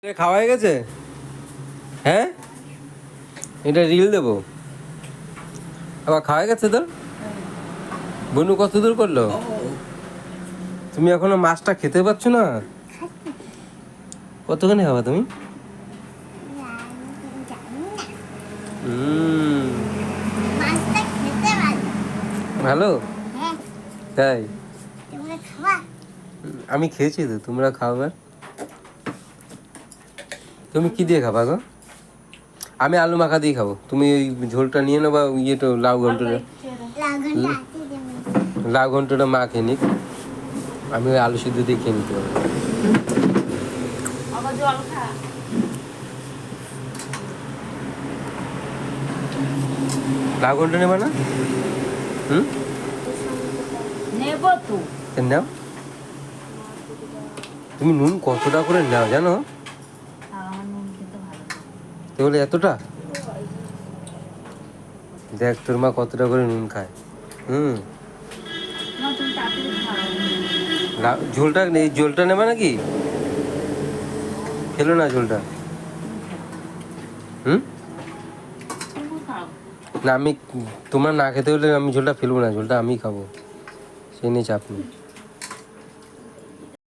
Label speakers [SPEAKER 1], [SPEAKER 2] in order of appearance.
[SPEAKER 1] খাওয়া হয়ে গেছে? হ্যাঁ, এটা রিল দেবো। আবার খাওয়া গেছে তোর? বনু কত দূর করলো? তুমি এখনো মাছটা খেতে পারছো না? কতখানি খাবা তুমি? হুম, ভালো তাই? আমি খেয়েছি তো, তোমরা খাও। তুমি কি দিয়ে খাবা গো? আমি আলু মাখা দিয়ে খাবো, তুমি ওই ঝোলটা নিয়ে নেবা। ইয়েটা লাউ ঘন্টটা মা খেয়ে নিক, আমি ওই আলু সিদ্ধ দিয়ে খেয়ে নিতে পারবো। লাউ ঘন্ট নেবা না? হুম,
[SPEAKER 2] নেবো তো।
[SPEAKER 1] নাও। তুমি নুন কতটা করে নাও জানো?
[SPEAKER 2] আমার নুন খেতে ভালো লাগে।
[SPEAKER 1] তো বলে এতটা? দেখ তোর মা কতটা করে নুন খায়। হুম,
[SPEAKER 2] না, তুমি তাড়াতাড়ি খাও।
[SPEAKER 1] ঝোলটা এই ঝোলটা নেবা নাকি? খেলো না ঝোলটা? হুম,
[SPEAKER 2] তুমি খাও।
[SPEAKER 1] না আমি, তোমরা না খেতে হলে আমি ঝোলটা ফেলবো না, ঝোলটা আমি খাবো, সেই নিয়ে চাপ নেই।